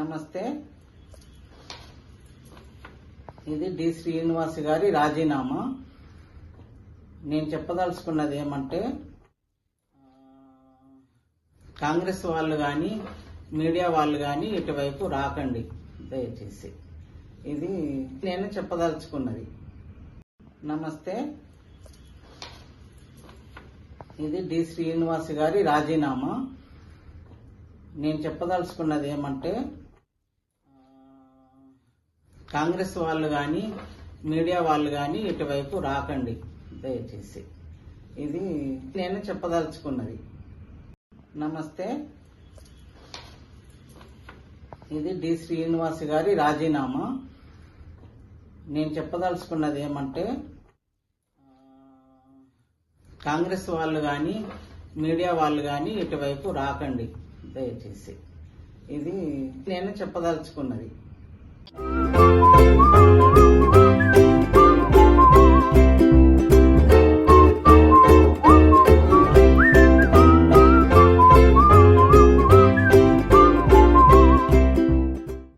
నమస్తే. ఇది డి శ్రీనివాస్ గారి రాజీనామా. నేను చెప్పదలుచుకున్నది ఏమంటే, కాంగ్రెస్ వాళ్ళు కానీ మీడియా వాళ్ళు కానీ ఇటువైపు రాకండి దయచేసి. ఇది నేను చెప్పదలుచుకున్నది. నమస్తే. ఇది డి శ్రీనివాస్ గారి రాజీనామా. నేను చెప్పదలుచుకున్నది ఏమంటే, కాంగ్రెస్ వాళ్ళు కానీ మీడియా వాళ్ళు కానీ ఇటువైపు రాకండి దయచేసి. ఇది నేను చెప్పదలుచుకున్నది. నమస్తే. ఇది డి శ్రీనివాస్ గారి రాజీనామా. నేను చెప్పదలుచుకున్నది ఏమంటే, కాంగ్రెస్ వాళ్ళు కానీ మీడియా వాళ్ళు కానీ ఇటువైపు రాకండి దయచేసి. ఇది నేను చెప్పదలుచుకున్నది.